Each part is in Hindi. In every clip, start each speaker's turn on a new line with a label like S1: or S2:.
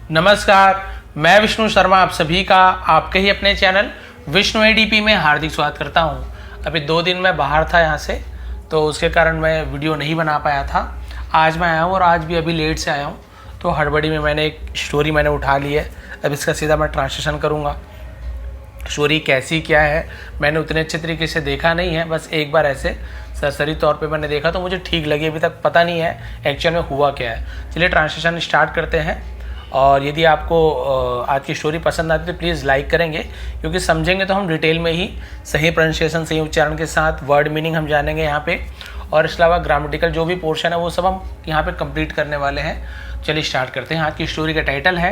S1: नमस्कार, मैं विष्णु शर्मा आप सभी का आपके ही अपने चैनल विष्णु एडीपी में हार्दिक स्वागत करता हूं। अभी 2 दिन मैं बाहर था यहाँ से, तो उसके कारण मैं वीडियो नहीं बना पाया था। आज मैं आया हूँ और आज भी अभी लेट से आया हूँ, तो हड़बड़ी में मैंने एक स्टोरी उठा ली है। अब इसका सीधा मैं ट्रांसलेशन करूँगा। स्टोरी कैसी क्या है मैंने उतने अच्छे तरीके से देखा नहीं है, बस एक बार ऐसे सरसरी तौर पे मैंने देखा तो मुझे ठीक लगी। अभी तक पता नहीं है एक्चुअल में हुआ क्या है। चलिए ट्रांसलेशन स्टार्ट करते हैं। और यदि आपको आज की स्टोरी पसंद आती है तो प्लीज़ लाइक करेंगे, क्योंकि समझेंगे तो हम डिटेल में ही सही प्रोनाउंसिएशन सही उच्चारण के साथ वर्ड मीनिंग हम जानेंगे यहाँ पे, और इसके अलावा ग्रामेटिकल जो भी पोर्शन है वो सब हम यहाँ पे कंप्लीट करने वाले हैं। चलिए स्टार्ट करते हैं। आज की स्टोरी का टाइटल है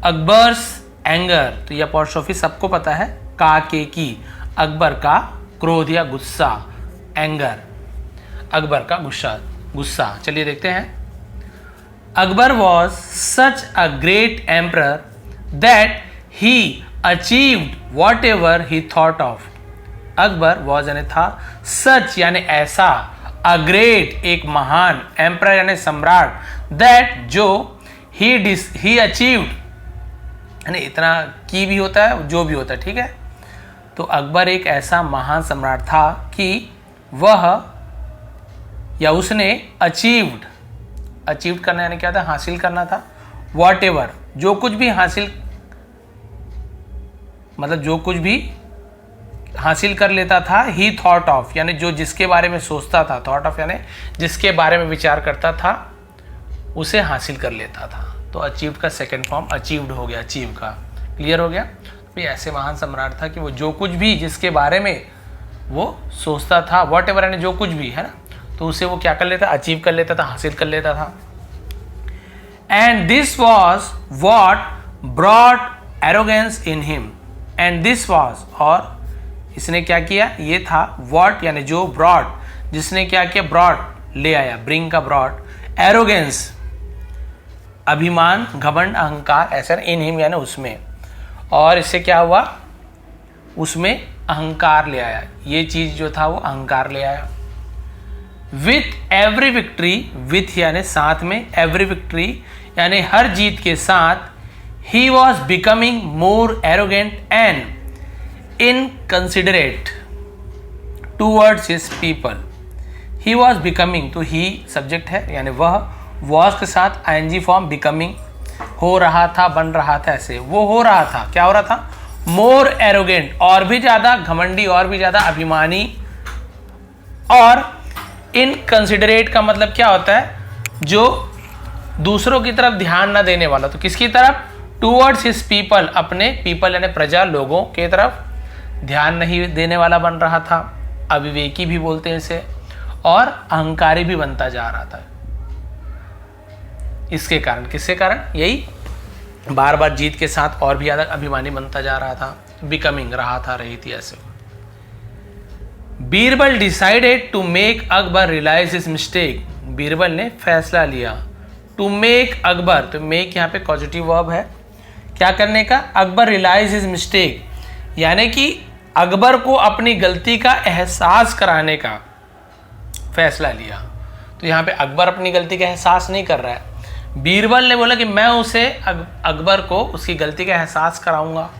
S1: अकबर्स एंगर। तो यह अपोस्ट्रोफी सबको पता है, का के की, अकबर का क्रोध या गुस्सा, एंगर अकबर का गुस्सा। चलिए देखते हैं। Akbar was such a great emperor that he achieved whatever he thought of. Akbar was यानी था, सच यानी ऐसा, a great एक महान, emperor यानी सम्राट, that जो he achieved यानी इतना की भी होता है जो भी होता है, ठीक है। तो अकबर एक ऐसा महान सम्राट था कि वह या उसने अचीव करना यानी क्या था, हासिल करना था। वॉट एवर जो कुछ भी हासिल, मतलब जो कुछ भी हासिल कर लेता था। ही थॉट ऑफ यानी जो जिसके बारे में सोचता था, थॉट ऑफ यानी जिसके बारे में विचार करता था उसे हासिल कर लेता था। तो अचीव्ड का सेकंड फॉर्म अचीव्ड हो गया, अचीव का। क्लियर हो गया। तो ऐसे महान सम्राट था कि वो जो कुछ भी जिसके बारे में वो सोचता था, वॉट एवर यानी जो कुछ भी है ना, तो उसे वो क्या कर लेता, अचीव कर लेता था, हासिल कर लेता था। And this was what brought arrogance in him. And this was और इसने क्या किया, ये था, वॉट यानी जो, ब्रॉट जिसने क्या किया, ब्रॉट ले आया, ब्रिंग का ब्रॉट, एरोगेंस अभिमान, घमंड, अहंकार, ऐसा इन हिम यानी उसमें। और इससे क्या हुआ, उसमें अहंकार ले आया, ये चीज जो था वो अहंकार ले आया। विथ एवरी विक्ट्री, विथ यानी साथ में, एवरी विक्ट्री यानी हर जीत के साथ, he was becoming more arrogant and inconsiderate towards his people. He was becoming, तो ही सब्जेक्ट है यानी वह, वॉज के साथ आईएनजी फॉर्म, बिकमिंग हो रहा था, बन रहा था, ऐसे वो हो रहा था, क्या हो रहा था, मोर एरोगेंट और भी ज्यादा घमंडी, और भी ज्यादा अभिमानी। और इनकंसिडरेट का मतलब क्या होता है, जो दूसरों की तरफ ध्यान ना देने वाला। तो किसकी तरफ, टूवर्ड्स हिज पीपल, अपने पीपल यानी प्रजा, लोगों के तरफ ध्यान नहीं देने वाला बन रहा था। अविवेकी भी बोलते हैं इसे, और अहंकारी भी बनता जा रहा था। इसके कारण, किसके कारण, यही बार बार जीत के साथ और भी ज्यादा अभिमानी बनता जा रहा था, बिकमिंग रहा था, रही थी ऐसे। Birbal decided to make Akbar realise his mistake. Birbal ने फैसला लिया, टू मेक अकबर, तो मेक यहाँ पे पॉजिटिव वर्ब है, क्या करने का, अकबर रियलाइज हिज मिस्टेक यानी कि अकबर को अपनी गलती का एहसास कराने का फैसला लिया। तो यहाँ पे अकबर अपनी गलती का एहसास नहीं कर रहा है, बीरबल ने बोला कि मैं उसे, अकबर को उसकी गलती का एहसास कराऊंगा।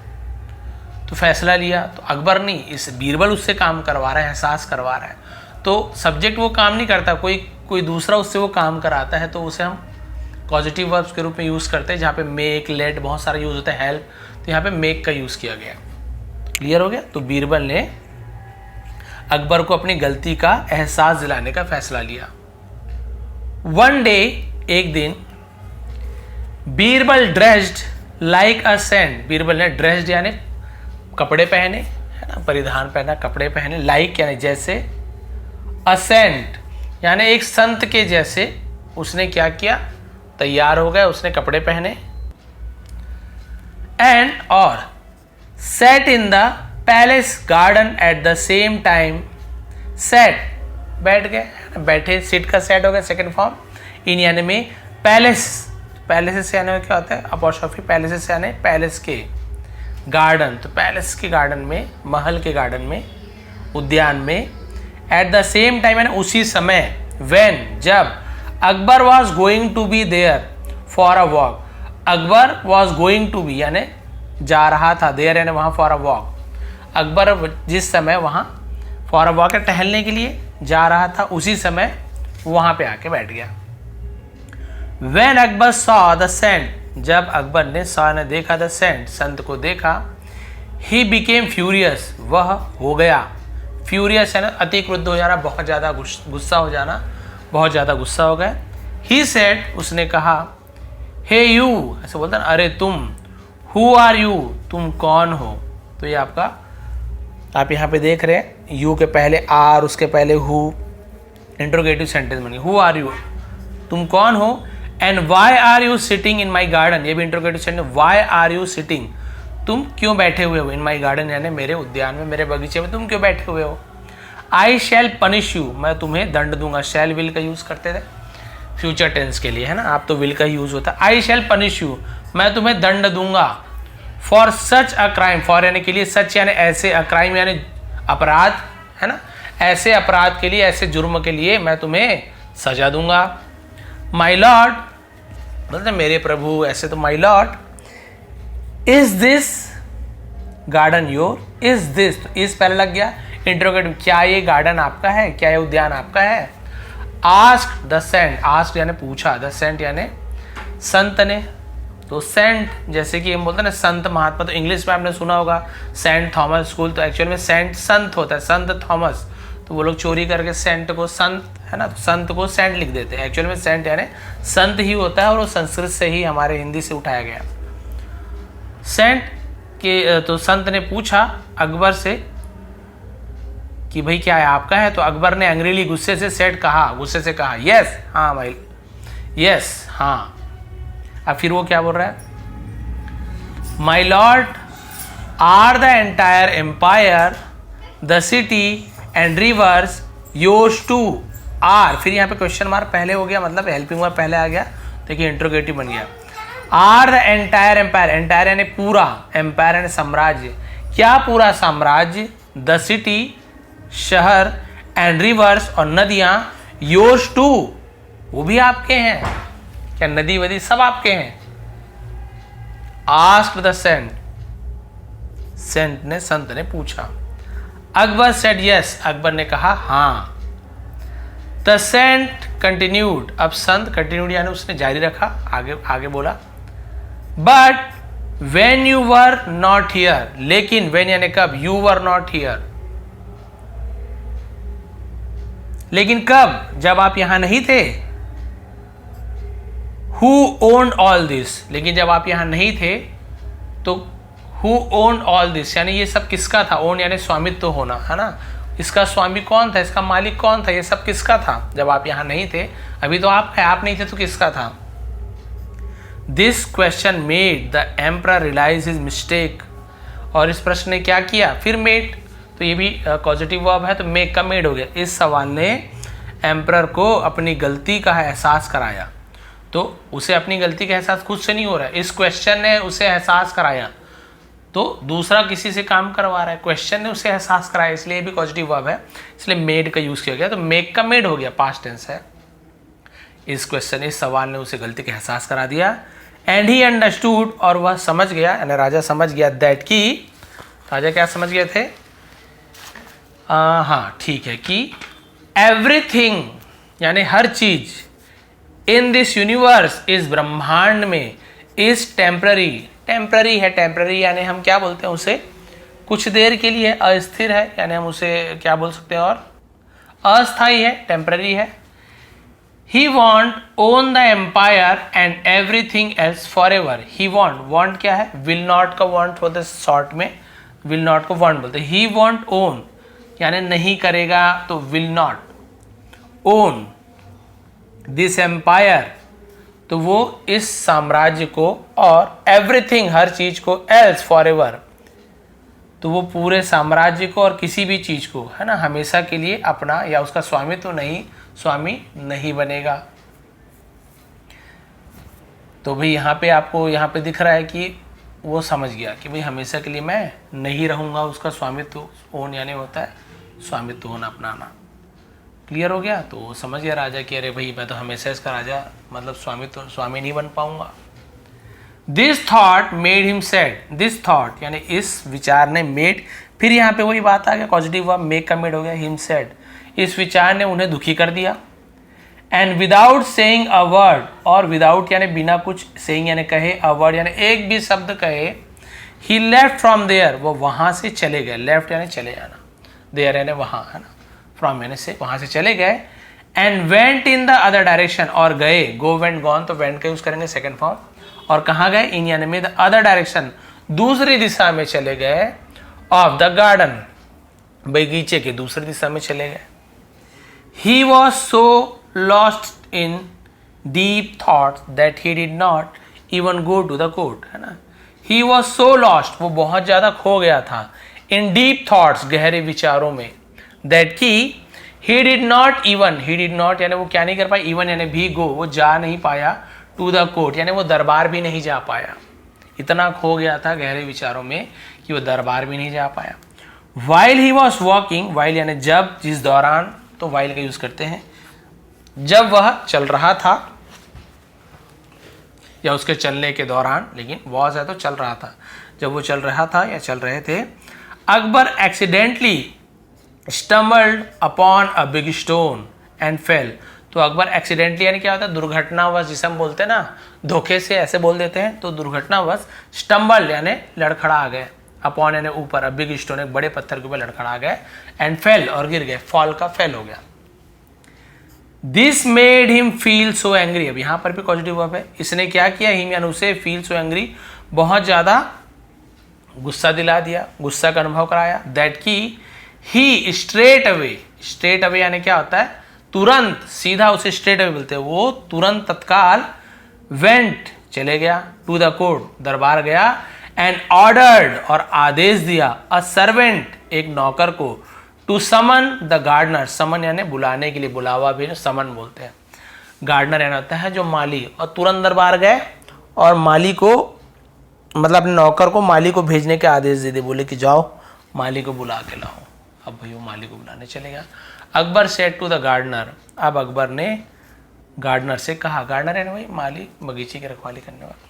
S1: तो फैसला लिया, तो अकबर नहीं, इस बीरबल उससे काम करवा रहा है, एहसास करवा रहा है। तो सब्जेक्ट वो काम नहीं करता, कोई दूसरा उससे वो काम कराता है, तो उसे हम पॉजिटिव वर्ब्स के रूप में यूज़ करते हैं, जहाँ पे मेक, लेट बहुत सारा यूज़ होता है, हेल्प, तो यहाँ पे मेक का यूज़ किया गया। क्लियर हो गया। तो बीरबल ने अकबर को अपनी गलती का एहसास दिलाने का फैसला लिया। वन डे, एक दिन, Birbal dressed like a saint. Birbal ने ड्रेस्ड यानी कपड़े पहने, है ना, परिधान पहना, कपड़े पहने, लाइक यानी जैसे, असेंट यानी एक संत के जैसे उसने क्या किया, तैयार हो गया, उसने कपड़े पहने। एंड और set in the palace garden at the same time. Set बैठ गए, बैठे, सीट का सेट हो गया सेकंड फॉर्म। इन यानी में पैलेस, पैलेस से आने क्या होता है, अपोस्ट्रोफी, पैलेस से आने पैलेस के, गार्डन तो पैलेस के गार्डन में, महल के गार्डन में, उद्यान में। एट द सेम टाइम यानी उसी समय, व्हेन जब, Akbar was going to be there for a walk. Akbar was going to be यानी जा रहा था, देयर यानी वहाँ फॉर अ वॉक, अकबर जिस समय वहाँ फॉर अ वॉक टहलने के लिए जा रहा था उसी समय वहाँ पे आके बैठ गया। When Akbar saw the saint, जब अकबर ने saw ने देखा the saint, संत को देखा, he became furious, वह हो गया furious है ना अति क्रुद्ध हो जाना, बहुत ज़्यादा गुस्सा हो जाना, बहुत ज़्यादा गुस्सा हो गया। he said, उसने कहा hey you, ऐसे बोलता ना अरे तुम, who are you, तुम कौन हो। तो ये आपका आप यहाँ पे देख रहे हैं you के पहले are, उसके पहले who, इंट्रोगेटिव सेंटेंस बन गया। हु आर यू, तुम कौन हो। And why are you sitting in my garden, ये भी interrogative sentence. Why are you sitting, तुम क्यों बैठे हुए हो। इन माई गार्डन यानी मेरे उद्यान में, मेरे बगीचे में तुम क्यों बैठे हुए हो। आई शैल पनिश यू, मैं तुम्हें दंड दूंगा। शैल विल का यूज करते थे फ्यूचर टेंस के लिए है ना, आप तो विल का यूज होता है। आई शैल पनिश यू, मैं तुम्हें दंड दूंगा। For such a crime, for यानी के लिए, सच यानी ऐसे, अ क्राइम यानी अपराध है ना, ऐसे अपराध के लिए, ऐसे जुर्म के लिए मैं तुम्हें सजा दूंगा। माई लॉर्ड मतलब मेरे प्रभु, ऐसे तो my lord. Is this garden your, is this, तो इस पहले लग गया इंट्रोगेटिव, क्या ये गार्डन आपका है, क्या ये उद्यान आपका है। आस्क द सेंट, आस्क यानी पूछा, द सेंट यानी संत ने। तो सेंट जैसे कि हम बोलते हैं ना संत महात्मा, तो इंग्लिश में आपने सुना होगा सेंट थॉमस स्कूल, तो एक्चुअल में सेंट संत होता है, संत थॉमस। तो वो लोग चोरी करके सेंट को संत है ना, तो संत को सेंट लिख देते हैं। एक्चुअल में सेंट यानी संत ही होता है और वो संस्कृत से ही हमारे हिंदी से उठाया गया। सेंट के तो संत ने पूछा अकबर से कि भाई क्या है आपका है। तो अकबर ने अंग्रेजी गुस्से से सेट कहा, गुस्से से कहा यस, हाँ भाई यस, हाँ। अब फिर वो क्या बोल रहा है, my lord are the entire empire the city and rivers yours too are, फिर यहाँ पे क्वेश्चन मार्क पहले हो गया, मतलब हेल्पिंग वर्ब पहले आ गया, देखिए इंट्रोगेटिव बन गया। Are the entire empire, entire यानी पूरा, एम्पायर यानी साम्राज्य, क्या पूरा साम्राज्य, द सिटी शहर, एंड रिवर्स और नदियां, योर्स टू वो भी आपके हैं, क्या नदी वदी सब आपके हैं। आस्क्ड द सेंट, सेंट ने संत ने पूछा। अकबर सेड यस, अकबर ने कहा हाँ। द सेंट कंटिन्यूड, अब संत कंटिन्यूड यानी उसने जारी रखा, आगे आगे बोला। But when you were not here, लेकिन वेन यानी कब, यू वर नॉट हियर, लेकिन कब, जब आप यहां नहीं थे। हु ओन्ड ऑल दिस, लेकिन जब आप यहां नहीं थे तो हु ओन्ड ऑल दिस यानी ये सब किसका था। ओन यानी स्वामित्व होना है ना, इसका स्वामी कौन था, इसका मालिक कौन था, ये सब किसका था जब आप यहां नहीं थे। अभी तो आप नहीं थे तो किसका था। This question made the emperor realise his mistake, और इस प्रश्न ने क्या किया, फिर मेड, तो ये भी पॉजिटिव वर्ब है तो मेक का मेड हो गया। इस सवाल ने एम्परर को अपनी गलती का एहसास कराया, तो उसे अपनी गलती का एहसास खुद से नहीं हो रहा है, इस क्वेश्चन ने उसे एहसास कराया, तो दूसरा किसी से काम करवा रहा है, क्वेश्चन ने उसे एहसास कराया, इसलिए भी पॉजिटिव वर्ब है, इसलिए मेड का यूज किया गया, तो मेक का मेड हो गया, पास्ट टेंस है। इस क्वेश्चन, इस सवाल ने उसे गलती का एहसास करा दिया। एंड ही अंडरस्टूड, और वह समझ गया, यानी राजा समझ गया, दैट की, राजा क्या समझ गए थे, हाँ ठीक है, कि एवरीथिंग यानी हर चीज, इन दिस यूनिवर्स, इस ब्रह्मांड में, इज टेम्पररी, टेम्पररी है, टेम्पररी यानी हम क्या बोलते हैं उसे, कुछ देर के लिए, अस्थिर है यानी हम उसे क्या बोल सकते हैं, और अस्थाई है, टेम्पररी है। He won't own the empire and everything else for ever, he won't, won't क्या है, विल नॉट का वॉन्ट बोलते शॉर्ट में, विल नॉट को वॉन्ट बोलते। ही वॉन्ट ओन यानी नहीं करेगा, तो will not own this empire, तो वो इस साम्राज्य को, और एवरीथिंग हर चीज को, एल्स फॉर एवर, तो वो पूरे साम्राज्य को और किसी भी चीज को है ना हमेशा के लिए अपना या उसका स्वामी तो नहीं, स्वामी नहीं बनेगा। तो भाई यहाँ पे आपको यहाँ पे दिख रहा है कि वो समझ गया कि भाई हमेशा के लिए मैं नहीं रहूंगा, उसका स्वामित्व, ओन यानी होता है स्वामित्व होना, अपनाना। क्लियर हो गया, तो वो समझ गया राजा कि अरे भाई मैं तो हमेशा इसका राजा मतलब स्वामी नहीं बन पाऊंगा। This thought made him sad, this thought यानी इस विचार ने मेड, फिर यहाँ पे वही बात आ गया, पॉजिटिव वर्ब मेक का मेड हो गया, हिम सैड, इस विचार ने उन्हें दुखी कर दिया। And without saying a word, और विदाउट यानी बिना कुछ, सेइंग यानी कहे, अ वर्ड यानी एक भी शब्द कहे, ही लेफ्ट फ्रॉम देयर, वो वहां से चले गए, लेफ्ट यानी चले जाना, देयर यानी वहां, है ना, फ्रॉम यानी से, वहां से चले गए। And went in the other direction, और गए, गो वेंट गॉन, तो वेंट का यूज करेंगे सेकंड फॉर्म, और कहाँ गए, इन यानी में, द अदर डायरेक्शन, दूसरी दिशा में चले गए, ऑफ द गार्डन, बगीचे के दूसरी दिशा में चले गए। He was so lost in deep thoughts that he did not even go to the court, है ना, ही वॉज सो लॉस्ट, वो बहुत ज्यादा खो गया था, इन डीप थॉट्स, गहरे विचारों में, दैट की ही did not even, he did not यानी वो क्या नहीं कर पाया, इवन यानी भी, गो वो जा नहीं पाया, टू द कोर्ट यानी वो दरबार भी नहीं जा पाया, इतना खो गया था गहरे विचारों में कि वो दरबार भी नहीं जा पाया। While he was walking, while यानी जब, जिस दौरान, तो वाइल का यूज करते हैं, जब वह चल रहा था या उसके चलने के दौरान, लेकिन वॉज है तो चल रहा था, जब वो चल रहा था या चल रहे थे, Akbar accidentally stumbled upon a big stone and fail, तो अकबर एक्सीडेंटली यानी क्या होता है, दुर्घटनावश, जिसे हम बोलते हैं ना, धोखे से ऐसे बोल देते हैं, तो दुर्घटनावश, स्टम्बल्ड यानी लड़खड़ा आ गए, अपॉन यानी ऊपर, अ बिग स्टोन एक बड़े पत्थर के ऊपर लड़खड़ा गए, एंड फेल और गिर गए, फॉल का फेल हो गया। This made him feel so angry, अब यहां पर भी पॉजिटिव वर्ब है, इसने क्या किया, हिम यानी उसे, फील सो एंग्री, बहुत ज्यादा गुस्सा दिला दिया, गुस्सा का अनुभव कराया, दैट की ही स्ट्रेट अवे यानी क्या होता है, तुरंत, सीधा उसे स्ट्रेट अवे बोलते हैं, वो तुरंत तत्काल, वेंट चले गया, टू द कोर्ट दरबार गया, एंड ऑर्डर्ड और आदेश दिया, अ सर्वेंट एक नौकर को, टू समन द गार्डनर, समन यानी बुलाने के लिए, बुलावा भी समन बोलते हैं, गार्डनर यानी होता है जो माली, और तुरंत दरबार गए और माली को, मतलब अपने नौकर को माली को भेजने के आदेश दे दिए, बोले कि जाओ माली को बुला के लाओ। अब भाई वो माली को बुलाने चले गया। Akbar said to the gardener, अब अकबर ने गार्डनर से कहा, गार्डनर यानी भाई माली, बगीचे की रखवाली करने वाला,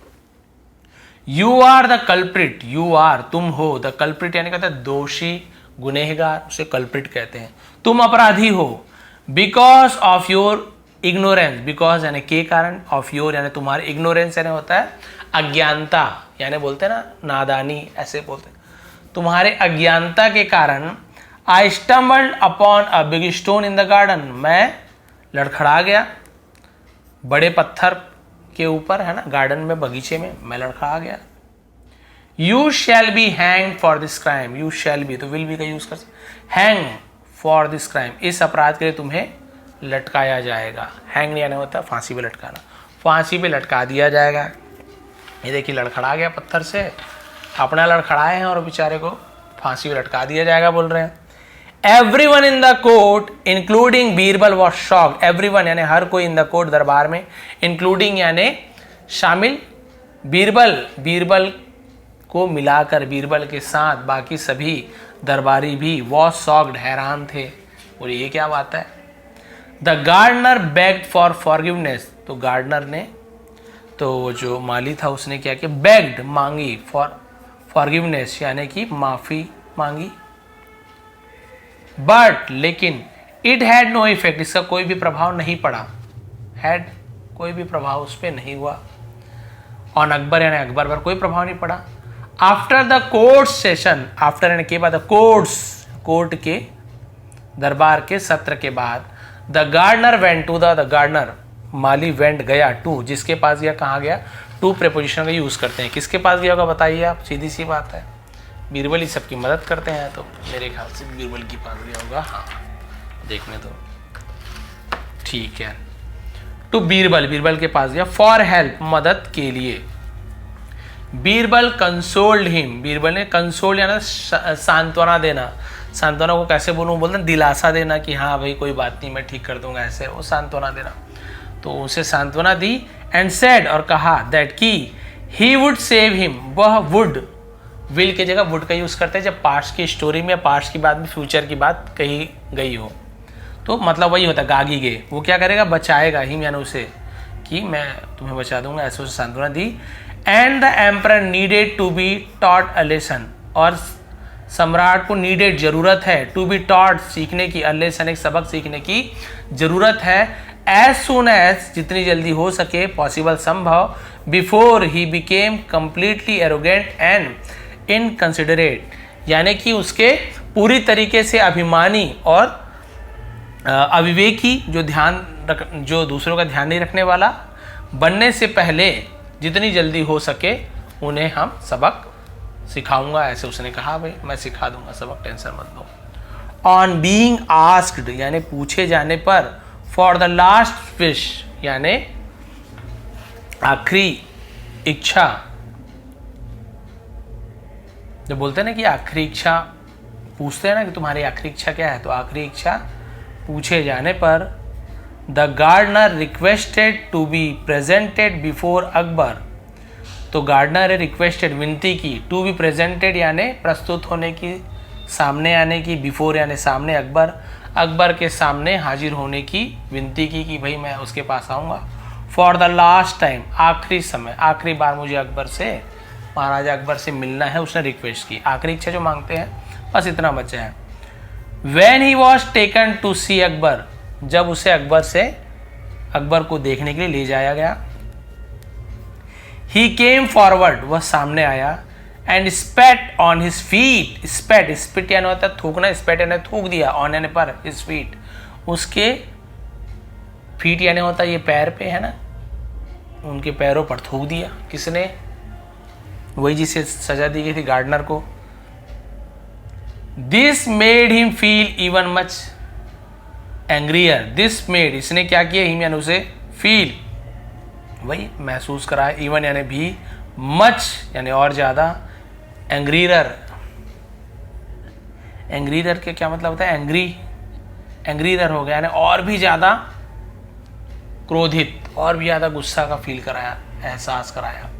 S1: you are the culprit, you are तुम हो, द कल्प्रिट यानी कहते हैं दोषी, गुनहगार, उसे कल्प्रिट कहते हैं, तुम अपराधी हो, because of your ignorance, because यानी के कारण, ऑफ योर यानी तुम्हारे, इग्नोरेंस यानी होता है अज्ञानता, यानी बोलते हैं ना नादानी, ऐसे बोलते हैं, तुम्हारे अज्ञानता के कारण, आई stumbled upon a big stone in the garden, मैं लड़खड़ा गया बड़े पत्थर के ऊपर, है ना, गार्डन में, बगीचे में मैं लड़खड़ा गया। You shall be hang for this crime, you shall be तो विल बी का यूज कर, हैंग फॉर दिस क्राइम, इस अपराध के लिए तुम्हें लटकाया जाएगा, हैंग यानी होता है फांसी पे लटकाना, फांसी पे लटका दिया जाएगा। ये देखिए लड़खड़ा गया पत्थर से, अपना लड़खड़ाए हैं और बेचारे को फांसी पे लटका दिया जाएगा बोल रहे हैं। Everyone in the court including Birbal was shocked, everyone यानी हर कोई, इन द कोर्ट दरबार में, इंक्लूडिंग यानी शामिल, बीरबल को मिलाकर, बीरबल के साथ बाकी सभी दरबारी भी, वॉज शॉक्ड हैरान थे, और ये क्या बात है। The gardener begged for forgiveness, तो गार्डनर ने, तो जो माली था उसने क्या किया, बेग्ड मांगी, फॉर फॉरगिवनेस यानी कि माफी मांगी, बट लेकिन, इट हैड नो इफेक्ट, इसका कोई भी प्रभाव नहीं पड़ा, हैड कोई भी प्रभाव उस पर नहीं हुआ, ऑन अकबर यानी अकबर पर कोई प्रभाव नहीं पड़ा। After the court session, after यानी के बाद, कोर्ट के दरबार के सत्र के बाद, the gardener went to the gardener माली वेंट गया टू, जिसके पास गया, कहाँ गया, टू प्रेपोजिशन का यूज करते हैं, किसके पास गया होगा बताइए आप, सीधी सी बात है, बीरबल ही सबकी मदद करते हैं, तो मेरे ख्याल से बीरबल के पास गया होगा, हाँ देखने दो, ठीक है, टू बीरबल के पास गया, फॉर हेल्प मदद के लिए। बीरबल कंसोल्ड हिम, बीरबल ने कंसोल्ड यानी सांत्वना देना, सांत्वना को कैसे बोलूँ, बोलते हैं दिलासा देना कि हाँ भाई कोई बात नहीं मैं ठीक कर दूंगा, ऐसे वो सांत्वना देना, तो उसे सांत्वना दी, एंड सेड और कहा, दैट की ही वुड सेव हिम, वह वुड, विल की जगह वुड का यूज करते हैं जब पास्ट की स्टोरी में, पास्ट की बात में फ्यूचर की बात कही गई हो, तो मतलब वही होता है गागी गे, वो क्या करेगा, बचाएगा, हिम यानी उसे, कि मैं तुम्हें बचा दूंगा, ऐसे उसे सांत्वना दी। And the emperor needed to be taught a lesson, और सम्राट को नीडेड जरूरत है, टू बी टॉट सीखने की, अ लेसन एक सबक सीखने की जरूरत है, एज सुन एज जितनी जल्दी हो सके, पॉसिबल संभव, before he became completely arrogant and inconsiderate, यानी कि उसके पूरी तरीके से अभिमानी और अविवेकी, जो दूसरों का ध्यान नहीं रखने वाला बनने से पहले जितनी जल्दी हो सके उन्हें हम सबक सिखाऊंगा, ऐसे उसने कहा। भाई मैं सिखा दूंगा सबक, टेंशन मत लो। ऑन बीइंग आस्क्ड यानी पूछे जाने पर, फॉर द लास्ट विश यानी आखिरी इच्छा, जब बोलते हैं ना कि आखिरी इच्छा, पूछते हैं ना कि तुम्हारी आखिरी इच्छा क्या है, तो आखिरी इच्छा पूछे जाने पर, the gardener requested to be presented before Akbar, तो गार्डनर ने रिक्वेस्टेड विनती की, टू बी प्रेजेंटेड यानी प्रस्तुत होने की, सामने आने की, बिफोर यानी सामने, अकबर के सामने हाजिर होने की विनती की कि भाई मैं उसके पास आऊँगा। फॉर द लास्ट टाइम आखिरी समय, आखिरी बार मुझे अकबर से, महाराजा अकबर से मिलना है, उसने रिक्वेस्ट की, आखिरी इच्छा जो मांगते हैं, बस इतना बचा है। When he was taken to see Akbar, जब उसे अकबर को देखने के लिए ले जाया गया, he came forward, वह सामने आया, and spat on his feet, spit यानी होता है थूकना, spat यानी थूक दिया, on यानी पर, his feet, उसके feet यानी होता है ये पैर पे है ना, उनके पैरों पर थूक दिया। किसने? वही जिसे सजा दी गई थी गार्डनर को। This made him feel even much angrier, this made इसने क्या किया, हिम यानी उसे, फील वही महसूस कराया, इवन यानी भी, मच यानी और ज्यादा, एंग्रीरर के क्या मतलब होता है, एंग्रीरर हो गया यानी और भी ज्यादा क्रोधित, और भी ज्यादा गुस्सा का फील कराया, एहसास कराया।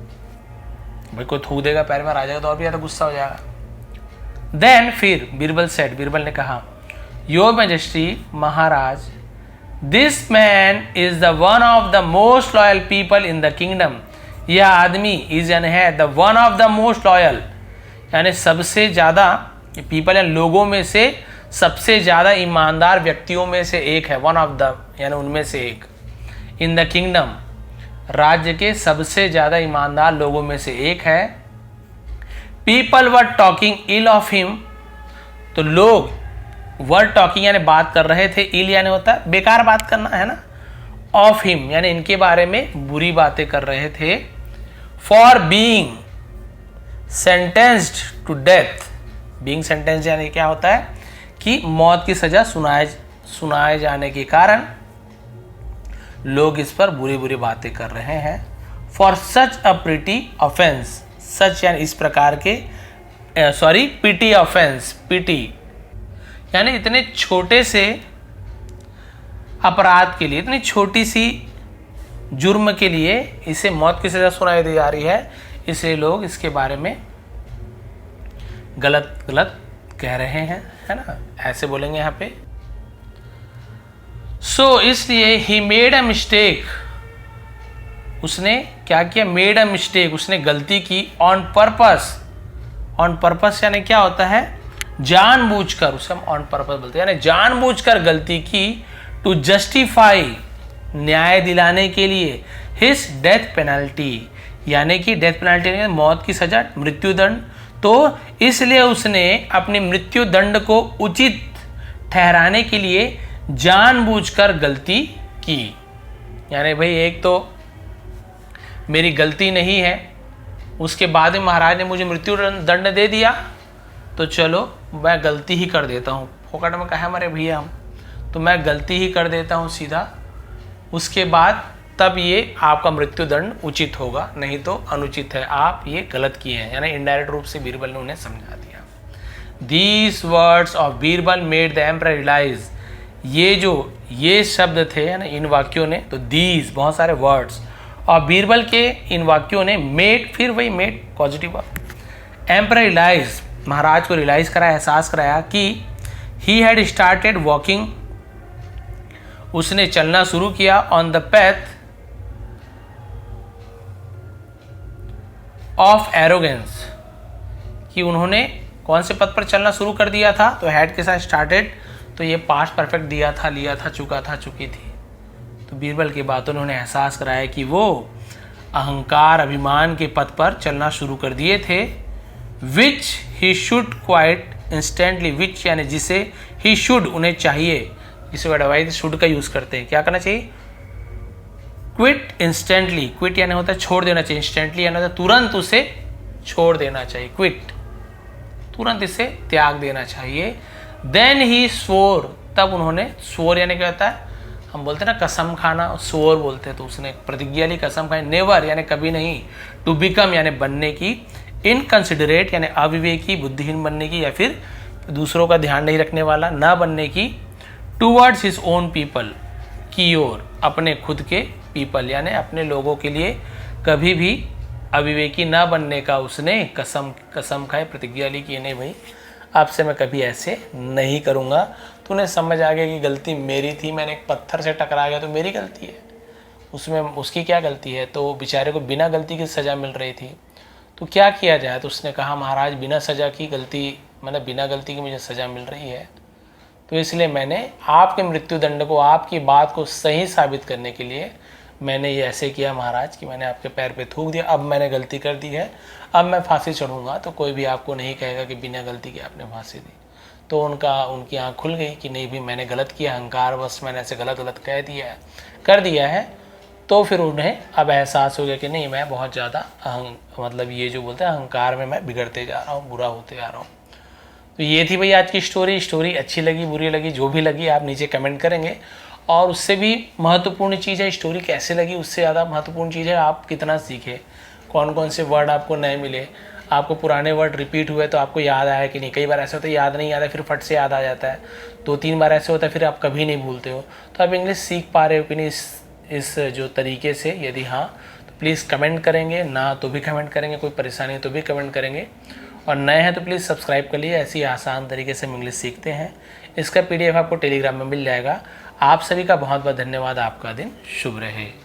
S1: भाई कोई थूक देगा पैर में आ जाएगा तो और भी ज्यादा गुस्सा हो जाएगा। देन फिर बीरबल सेड, बीरबल ने कहा, your majesty Maharaj, this man is the one of the most loyal people in the kingdom, यह आदमी इज यानी है, the one of the most loyal यानी सबसे ज्यादा, पीपल यानी लोगों में से सबसे ज्यादा ईमानदार व्यक्तियों में से एक है, वन ऑफ द यानी उनमें से एक, इन द किंगडम राज्य के सबसे ज्यादा ईमानदार लोगों में से एक है। People were talking ill of him, तो लोग वर टॉकिंग यानी बात कर रहे थे, इल यानी होता है बेकार बात करना है ना, ऑफ हिम यानी इनके बारे में बुरी बातें कर रहे थे। For being sentenced to death, being sentenced यानी क्या होता है कि मौत की सजा सुनाए जाने के कारण लोग इस पर बुरी बुरी बातें कर रहे हैं। For such a pretty offence, such यानी इस प्रकार के, पिटी ऑफेंस, पिटी यानी इतने छोटे से अपराध के लिए, इतनी छोटी सी जुर्म के लिए इसे मौत की सजा सुनाई दी जा रही है, इसलिए लोग इसके बारे में गलत गलत कह रहे हैं, है ना, ऐसे बोलेंगे यहाँ पे। सो इसलिए ही मेड अ मिस्टेक, उसने क्या किया, मेड अ मिस्टेक, उसने गलती की, ऑन पर्पस, ऑन पर्पस यानी क्या होता है, जानबूझकर, उसे हम ऑन पर्पस बोलते हैं, यानी जानबूझकर गलती की, टू जस्टिफाई न्याय दिलाने के लिए, हिज डेथ पेनल्टी यानी कि डेथ पेनल्टी मौत की सजा, मृत्युदंड, तो इसलिए उसने अपनी मृत्युदंड को उचित ठहराने के लिए जानबूझकर गलती की। यानी भाई एक तो मेरी गलती नहीं है, उसके बाद में महाराज ने मुझे मृत्यु दंड दे दिया, तो चलो मैं गलती ही कर देता हूँ, फोकट में कहा हमारे भैया हम, तो मैं गलती ही कर देता हूँ सीधा, उसके बाद तब ये आपका मृत्यु दंड उचित होगा, नहीं तो अनुचित है, आप ये गलत किए हैं। यानी इनडायरेक्ट रूप से बीरबल ने उन्हें समझा दिया। These words of Birbal made the emperor realise, ये शब्द थे यानी इन वाक्यों ने, तो दीज बहुत सारे वर्ड्स, और बीरबल के इन वाक्यों ने मेड, फिर वही मेड पॉजिटिव, एम्परर रियलाइज महाराज को रियलाइज कराया, एहसास कराया कि ही हैड स्टार्टेड वॉकिंग, उसने चलना शुरू किया, on the path of arrogance, कि उन्होंने कौन से पद पर चलना शुरू कर दिया था, तो हैड के साथ स्टार्टेड, तो ये पास्ट परफेक्ट दिया था, लिया था, चुका था, चुकी थी। तो बीरबल की बातों ने उन्हें एहसास कराया कि वो अहंकार अभिमान के पद पर चलना शुरू कर दिए थे। विच ही शुड क्वाइट इंस्टेंटली, विच यानी जिसे, ही शुड उन्हें चाहिए, जिसे एडवाइस शुड का यूज करते हैं, क्या करना चाहिए, क्विट इंस्टेंटली, क्विट यानी होता है छोड़ देना चाहिए, इंस्टेंटली यानी होता है तुरंत उसे छोड़ देना चाहिए, क्विट तुरंत इसे त्याग देना चाहिए। देन ही स्वोर, तब उन्होंने, स्वोर यानी क्या होता है, हम बोलते हैं ना कसम खाना, स्वोर बोलते हैं, तो उसने प्रतिज्ञा ली, कसम खाई, नेवर यानी कभी नहीं, टू बिकम यानी बनने की, इनकंसिडरेट यानी अविवेकी बुद्धिहीन बनने की, या फिर दूसरों का ध्यान नहीं रखने वाला ना बनने की, टूवर्ड्स हिज ओन पीपल की ओर, अपने खुद के पीपल यानी अपने लोगों के लिए कभी भी अविवेकी ना बनने का उसने कसम खाए, प्रतिज्ञा ली कि नहीं भाई आपसे मैं कभी ऐसे नहीं करूँगा। तो उन्हें समझ आ गया कि गलती मेरी थी, मैंने एक पत्थर से टकरा गया तो मेरी गलती है, उसमें उसकी क्या गलती है, तो बेचारे को बिना गलती की सज़ा मिल रही थी, तो क्या किया जाए। तो उसने कहा महाराज बिना सज़ा की गलती, मतलब बिना गलती की मुझे सज़ा मिल रही है, तो इसलिए मैंने आपके मृत्युदंड को, आपकी बात को सही साबित करने के लिए मैंने ये ऐसे किया महाराज कि मैंने आपके पैर पे थूक दिया, अब मैंने गलती कर दी है, अब मैं फांसी चढ़ूंगा तो कोई भी आपको नहीं कहेगा कि बिना गलती के आपने फांसी दी। तो उनकी आँख खुल गई कि नहीं भी मैंने गलत किया, अहंकार बस मैंने ऐसे गलत कह दिया है, कर दिया है। तो फिर उन्हें अब एहसास हो गया कि नहीं मैं बहुत ज़्यादा मतलब ये जो बोलते हैं अहंकार में मैं बिगड़ते जा रहा हूँ, बुरा होते जा रहा हूँ। तो ये थी भाई आज की स्टोरी अच्छी लगी बुरी लगी जो भी लगी आप नीचे कमेंट करेंगे। और उससे भी महत्वपूर्ण चीज़ है स्टोरी कैसे लगी, उससे ज़्यादा महत्वपूर्ण चीज़ है आप कितना सीखे, कौन कौन से वर्ड आपको नए मिले, आपको पुराने वर्ड रिपीट हुए तो आपको याद आया कि नहीं। कई बार ऐसा होता है याद नहीं आता फिर फट से याद आ जाता है, 2-3 बार ऐसे होता है फिर आप कभी नहीं भूलते हो। तो आप इंग्लिश सीख पा रहे हो कि नहीं इस जो तरीके से, यदि हाँ तो प्लीज़ कमेंट करेंगे, ना तो भी कमेंट करेंगे, कोई परेशानी तो भी कमेंट करेंगे। और नए हैं तो प्लीज़ सब्सक्राइब कर लिए, ऐसी आसान तरीके से हम इंग्लिश सीखते हैं। इसका PDF आपको टेलीग्राम में मिल जाएगा। आप सभी का बहुत बहुत धन्यवाद, आपका दिन शुभ रहे।